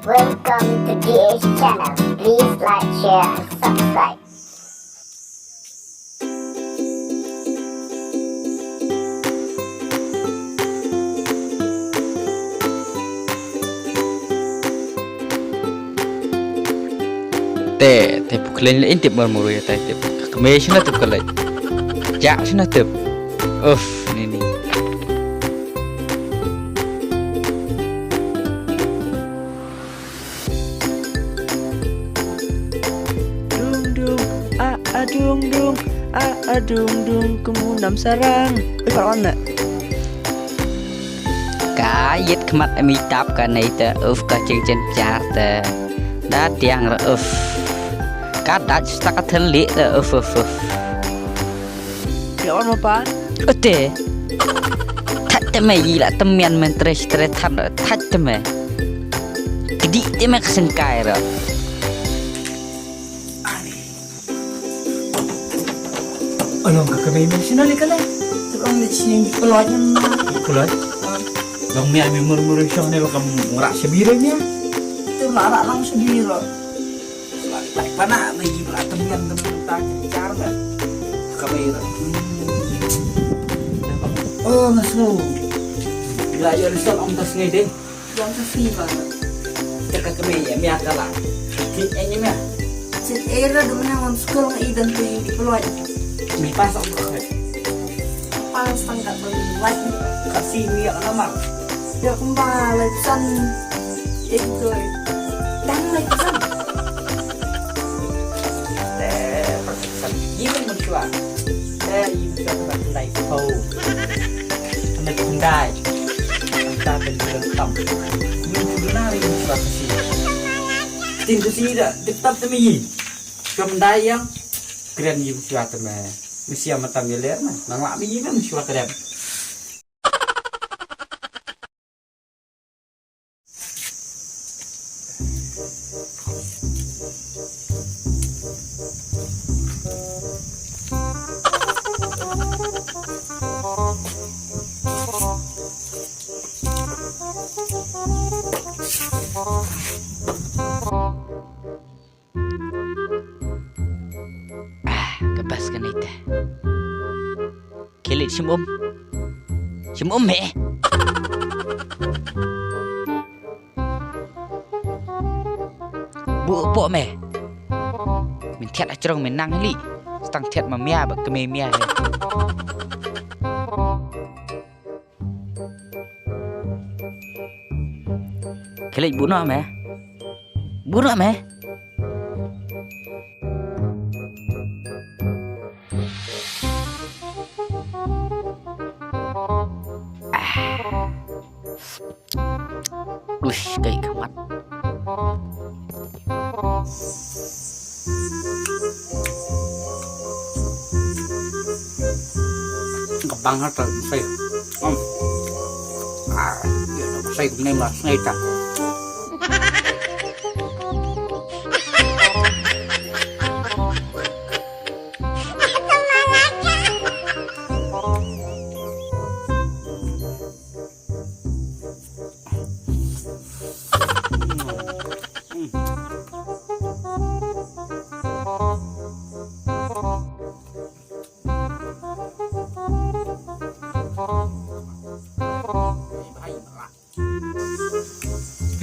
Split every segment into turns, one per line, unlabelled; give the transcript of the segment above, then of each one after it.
Welcome to DH channel. Please like, share, and subscribe.
Teh bukan lain tip murmur ya teh tip kemesin lah tip kelai jak sih nah tip ini
dung dung kemunam sarang paron nak
kayet kemat amitab kan itu ka ceng jar teh dah tiang kadat setakat telik
paron apa
oke tak temai lah temian mentres tretan tak temai jadi temai kesengkai lah
Alam kakak sini ni kan?
terang di sini pelajnya
Kulai. Bang mi ami murmur syang ni lokam ngurak sebiranya.
tu larak langsung biro
Lai pana lagi lah teman tak cara kan? Kamera. Oh masuk. Belajar risol om tas ngai deh.
yang sesiva
Cakap kami ya mi akalah. Kayaknya mi.
set era dengan orang sekolah idan tu yang di pelaj
Mi pas om tak.
pas tangkat pelaj
Kasih mi yang nama.
dia kembali pesan itu dan lagi pesan
Perkesan ini mencuba. Ini mencuba lai kau. Anda tundai. Kita penjual tam. Ini benar ini mencuba kasih. Tim tu sih dah tetap temi. Kemdai yang keren ini mencuba temi. Mesti amat tampil ler mah. Nang lak ini kan mencuba keren.
kebaskan itu kelit semum bu pok meh min thiat acrong min nang li stang thiat ma mia ba keme mia kelit bu no meh kayak kemat
Kebang harta saya. Ya nama saya nem lah saya tak.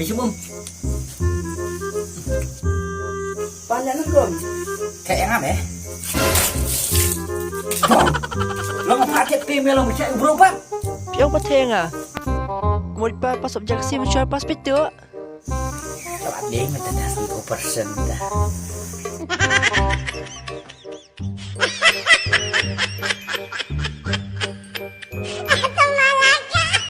Semua
banyak nengkom
kayak yang apa? Lo ngepakai tim yang lo bisa berubah?
piang pateng ah mau dipa pas objeksi mencual pas pitu
Coba deh, minta 10% dah.